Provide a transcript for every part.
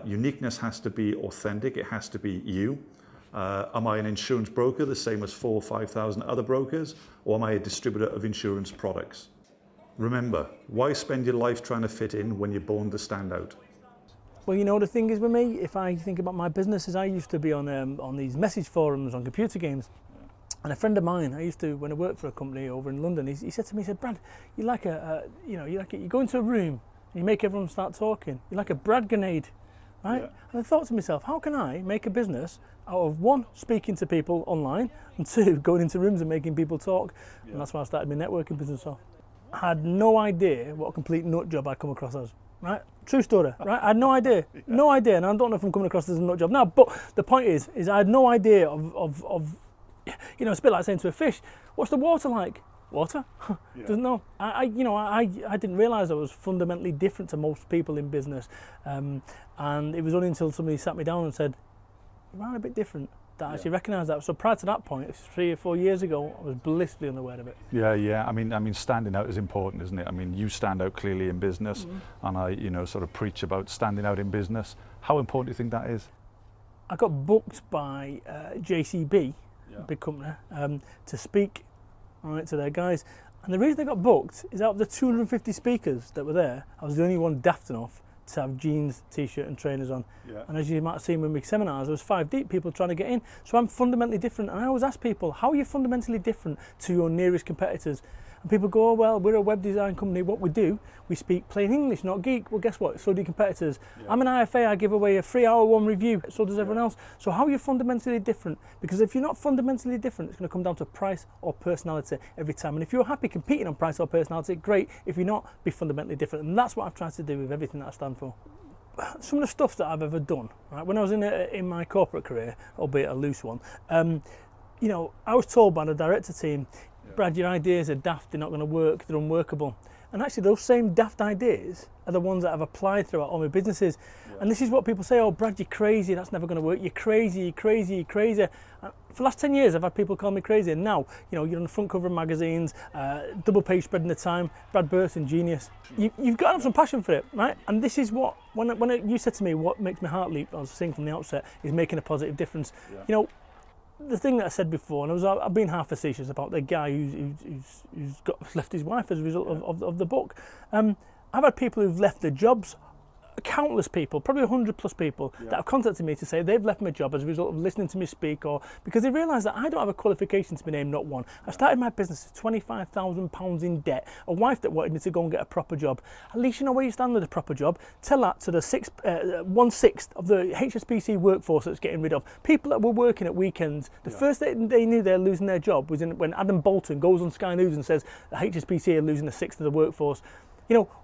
Uniqueness has to be authentic, it has to be you. Am I an insurance broker the same as 4,000 or 5,000 other brokers, or am I a distributor of insurance products? Remember, why spend your life trying to fit in when you're born to stand out? Well, you know, the thing is with me, if I think about my business, is I used to be on these message forums on computer games. And a friend of mine, when I worked for a company over in London, he said to me, he said, Brad, you go into a room and you make everyone start talking. You're like a Brad grenade, right? Yeah. And I thought to myself, how can I make a business out of one, speaking to people online, and two, going into rooms and making people talk? Yeah. And that's why I started my networking business off. I had no idea what a complete nut job I'd come across as, right? True story, right? I had no idea, no idea, and I don't know if I'm coming across as a nut job now, but the point is I had no idea of you know, it's a bit like saying to a fish, what's the water like? Water? Yeah. Doesn't know. I didn't realise I was fundamentally different to most people in business. And it was only until somebody sat me down and said, you are a bit different, that I actually recognised that. So prior to that point, 3 or 4 years ago, I was blissfully unaware of it. Yeah. I mean, standing out is important, isn't it? I mean, you stand out clearly in business, and I, sort of preach about standing out in business. How important do you think that is? I got booked by JCB, big company, to speak, to their guys. And the reason I got booked is out of the 250 speakers that were there, I was the only one daft enough to have jeans, t-shirt and trainers on. Yeah. And as you might have seen with my seminars, there was 5 deep, people trying to get in. So I'm fundamentally different. And I always ask people, how are you fundamentally different to your nearest competitors? And people go, oh, well, we're a web design company. What we do, we speak plain English, not geek. Well, guess what? So do your competitors. Yeah. I'm an IFA, I give away a free hour one review. So does everyone else. So how are you fundamentally different? Because if you're not fundamentally different, it's going to come down to price or personality every time. And if you're happy competing on price or personality, great. If you're not, be fundamentally different. And that's what I've tried to do with everything that I stand for. Some of the stuff that I've ever done, right? When I was in my corporate career, albeit a loose one, I was told by the director team, Brad, your ideas are daft, they're not going to work, they're unworkable. And actually those same daft ideas are the ones that I've applied throughout all my businesses. Yeah. And this is what people say, oh Brad, you're crazy, that's never going to work, you're crazy, you're crazy, you're crazy. And for the last 10 years I've had people call me crazy, and now, you're on the front cover of magazines, double page spread in the Time, Brad Burton, genius. You've got to have some passion for it, right? And this is what, when you said to me, what makes my heart leap, I was saying from the outset, is making a positive difference. Yeah. The thing that I said before, and I've been half facetious about the guy who's left his wife as a result of the book. I've had people who've left their jobs, countless people, probably 100 plus people, that have contacted me to say they've left my job as a result of listening to me speak, or because they realise that I don't have a qualification to be named not one. I started my business with £25,000 in debt, a wife that wanted me to go and get a proper job. At least you know where you stand with a proper job. Tell that to the 1/6 of the HSBC workforce that's getting rid of. People that were working at weekends, the first day they knew they were losing their job was when Adam Bolton goes on Sky News and says the HSBC are losing 1/6 of the workforce.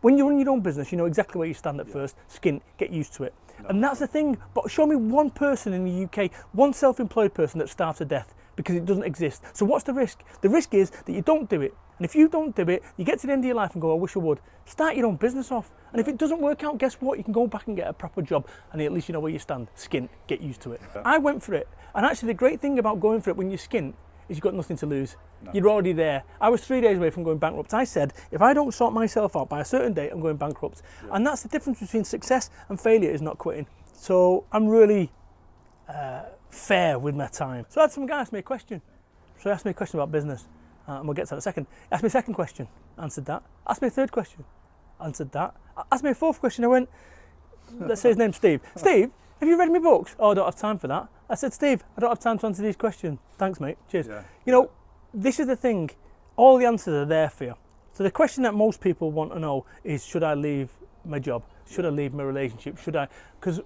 When you run your own business, you know exactly where you stand at first. Skint, get used to it. No. And that's the thing. But show me one person in the UK, one self-employed person that starves to death, because it doesn't exist. So what's the risk? The risk is that you don't do it. And if you don't do it, you get to the end of your life and go, I wish I would. Start your own business off. And if it doesn't work out, guess what? You can go back and get a proper job, and at least you know where you stand. Skint, get used to it. Yeah. I went for it. And actually the great thing about going for it when you're skint is you've got nothing to lose. No. You're already there. I was 3 days away from going bankrupt. I said, if I don't sort myself out by a certain date, I'm going bankrupt. Yeah. And that's the difference between success and failure, is not quitting. So I'm really fair with my time. So I had some guy ask me a question. So he asked me a question about business, and we'll get to that in a second. He asked me a second question, answered that. Asked me a third question, answered that. Asked me a fourth question, I went, let's say his name's Steve. Steve, have you read my books? Oh, I don't have time for that. I said, Steve, I don't have time to answer these questions. Thanks, mate. Cheers. Yeah. This is the thing. All the answers are there for you. So the question that most people want to know is, should I leave my job? Should I leave my relationship? Should I? Because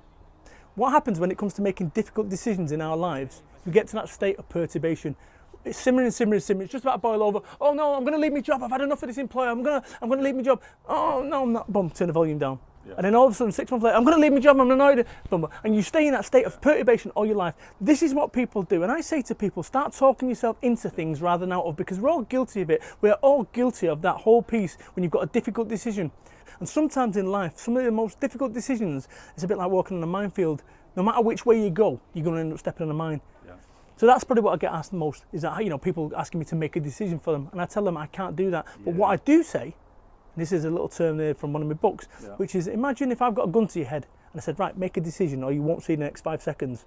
what happens when it comes to making difficult decisions in our lives, we get to that state of perturbation. It's simmering. It's just about to boil over. Oh no, I'm going to leave my job. I've had enough of this employer. I'm going to leave my job. Oh no, I'm not. Boom, turn the volume down. Yeah. And then all of a sudden, 6 months later, I'm going to leave my job, I'm annoyed. And you stay in that state of perturbation all your life. This is what people do. And I say to people, start talking yourself into things rather than out of, because we're all guilty of it. We're all guilty of that whole piece when you've got a difficult decision. And sometimes in life, some of the most difficult decisions, it's a bit like walking on a minefield. No matter which way you go, you're going to end up stepping on a mine. Yeah. So that's probably what I get asked the most, is that, people asking me to make a decision for them. And I tell them I can't do that. But what I do say, this is a little term there from one of my books, which is, imagine if I've got a gun to your head and I said, right, make a decision or you won't see the next 5 seconds.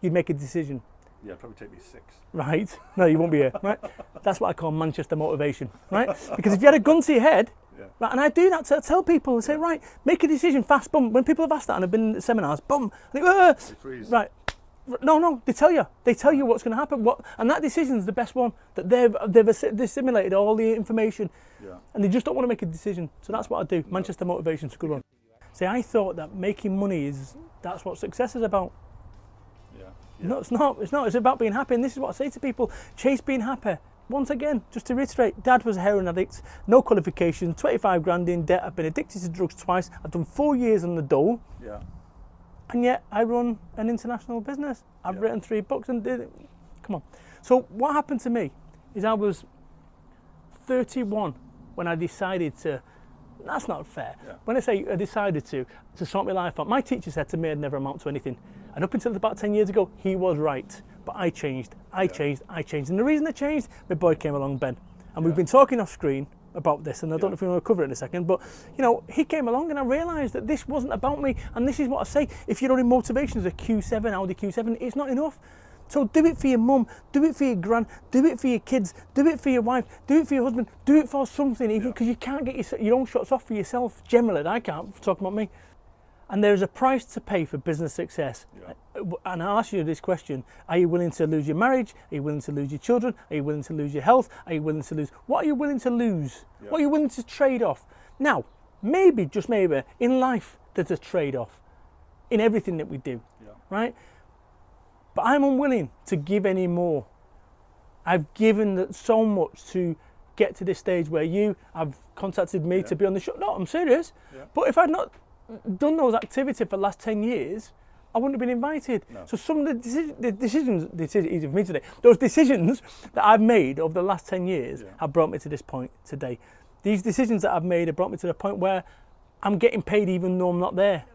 You'd make a decision. Yeah, probably take me 6. Right? No, you won't be here, right? That's what I call Manchester motivation, right? Because if you had a gun to your head, right, and I do that to tell people, I say, right, make a decision fast, boom. When people have asked that and I've been at seminars, boom, they go, They freeze. right. No, they tell you what's going to happen. And that decision's the best one, that they've assimilated all the information, and they just don't want to make a decision. So that's what I do. Manchester motivation's a good one. See, I thought that making money that's what success is about. No, it's not. It's not. It's about being happy. And this is what I say to people: chase being happy. Once again, just to reiterate, Dad was a heroin addict, no qualifications, 25 grand in debt. I've been addicted to drugs twice. I've done 4 years on the dole. Yeah. And yet I run an international business. I've written 3 books and did it. Come on. So what happened to me is I was 31 when I decided to. That's not fair. When I say I decided to sort my life out, my teacher said to me I'd never amount to anything. And up until about 10 years ago, he was right. But I changed. I changed. And the reason I changed, my boy came along, Ben. And we've been talking off screen about this, and I don't know if we want to cover it in a second, but you know, he came along and I realised that this wasn't about me. And this is what I say: if your only motivation is a Q7, Audi Q7, it's not enough. So do it for your mum, do it for your gran, do it for your kids, do it for your wife, do it for your husband, do it for something, even because you can't get your own shots off for yourself. Generally, I can't, talking about me. And there is a price to pay for business success. And I'll ask you this question: are you willing to lose your marriage? Are you willing to lose your children? Are you willing to lose your health? Are you willing to lose? What are you willing to lose? What are you willing to trade off? Now, maybe, just maybe, in life there's a trade-off in everything that we do, right? But I'm unwilling to give any more. I've given so much to get to this stage where you have contacted me to be on the show. No, I'm serious. But if I'd not done those activities for the last 10 years, I wouldn't have been invited. So some of the decisions, easy for me today, those decisions that I've made over the last 10 years have brought me to this point today. These decisions that I've made have brought me to the point where I'm getting paid even though I'm not there.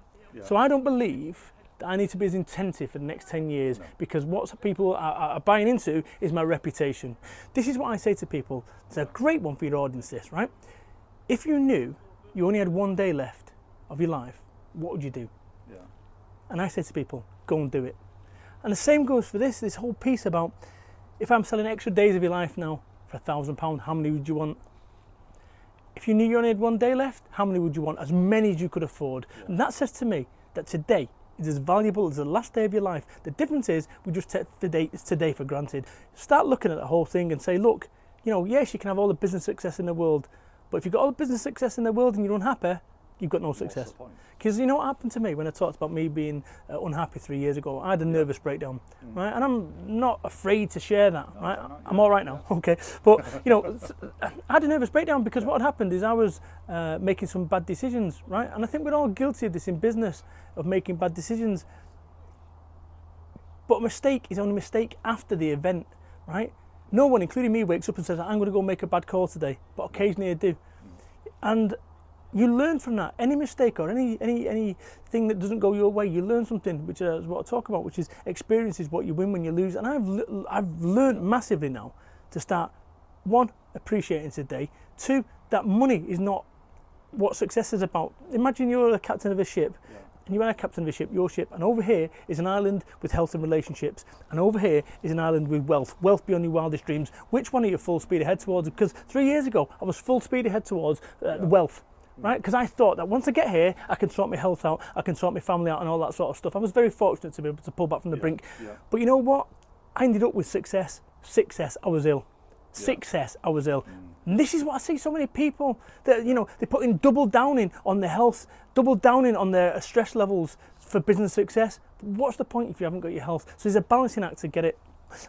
So I don't believe that I need to be as intensive for the next 10 years because what people are buying into is my reputation. This is what I say to people. It's a great one for your audience, this, right? If you knew you only had 1 day left of your life, what would you do? And I say to people, go and do it. And the same goes for this whole piece about, if I'm selling extra days of your life now for £1,000, how many would you want? If you knew you only had 1 day left, how many would you want? As many as you could afford. And that says to me that today is as valuable as the last day of your life. The difference is we just take today for granted. Start looking at the whole thing and say, look, you know, yes, you can have all the business success in the world, but if you've got all the business success in the world and you're unhappy, you've got no success. Because you know what happened to me when I talked about me being unhappy 3 years ago? I had a nervous breakdown, right? And I'm not afraid to share that, right? I'm all right now, okay? But, you know, I had a nervous breakdown because what had happened is I was making some bad decisions, right? And I think we're all guilty of this in business, of making bad decisions. But a mistake is only a mistake after the event, right? No one, including me, wakes up and says, I'm going to go make a bad call today, but occasionally I do. And you learn from that. Any mistake or anything that doesn't go your way, you learn something, which is what I talk about, which is experience is what you win when you lose. And I've learned massively now to start, 1, appreciating today, 2, that money is not what success is about. Imagine you're a captain of a ship, and you are a captain of a ship, your ship, and over here is an island with health and relationships, and over here is an island with wealth beyond your wildest dreams. Which one are you full speed ahead towards? Because 3 years ago, I was full speed ahead towards wealth. Right? Because I thought that once I get here, I can sort my health out, I can sort my family out and all that sort of stuff. I was very fortunate to be able to pull back from the brink. But you know what? I ended up with success. Success, I was ill. Success, I was ill. And this is what I see so many people that, you know, they're putting double downing on their health, double downing on their stress levels for business success. What's the point if you haven't got your health? So there's a balancing act to get it.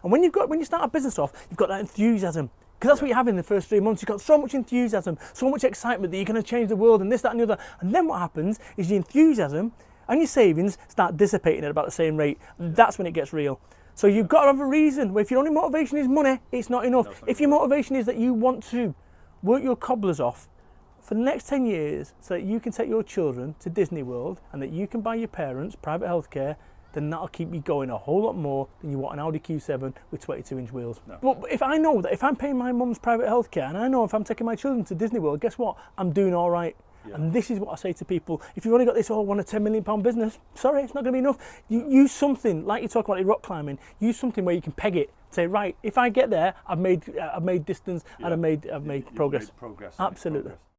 And when you start a business off, you've got that enthusiasm. Because that's what you have in the first 3 months. You've got so much enthusiasm, so much excitement that you're going to change the world and this, that and the other. And then what happens is your enthusiasm and your savings start dissipating at about the same rate. That's when it gets real. So you've got to have a reason. If your only motivation is money, it's not enough. If your motivation is that you want to work your cobblers off for the next 10 years so that you can take your children to Disney World and that you can buy your parents private healthcare, then that'll keep you going a whole lot more than you want an Audi Q7 with 22-inch wheels. But if I know that if I'm paying my mum's private healthcare and I know if I'm taking my children to Disney World, guess what? I'm doing all right. And this is what I say to people: if you've only got this, want a £10 million business, sorry, it's not going to be enough. You use something like you talk about rock climbing. Use something where you can peg it. Say, right, if I get there, I've made distance and I've made progress. You've made progress. Absolutely.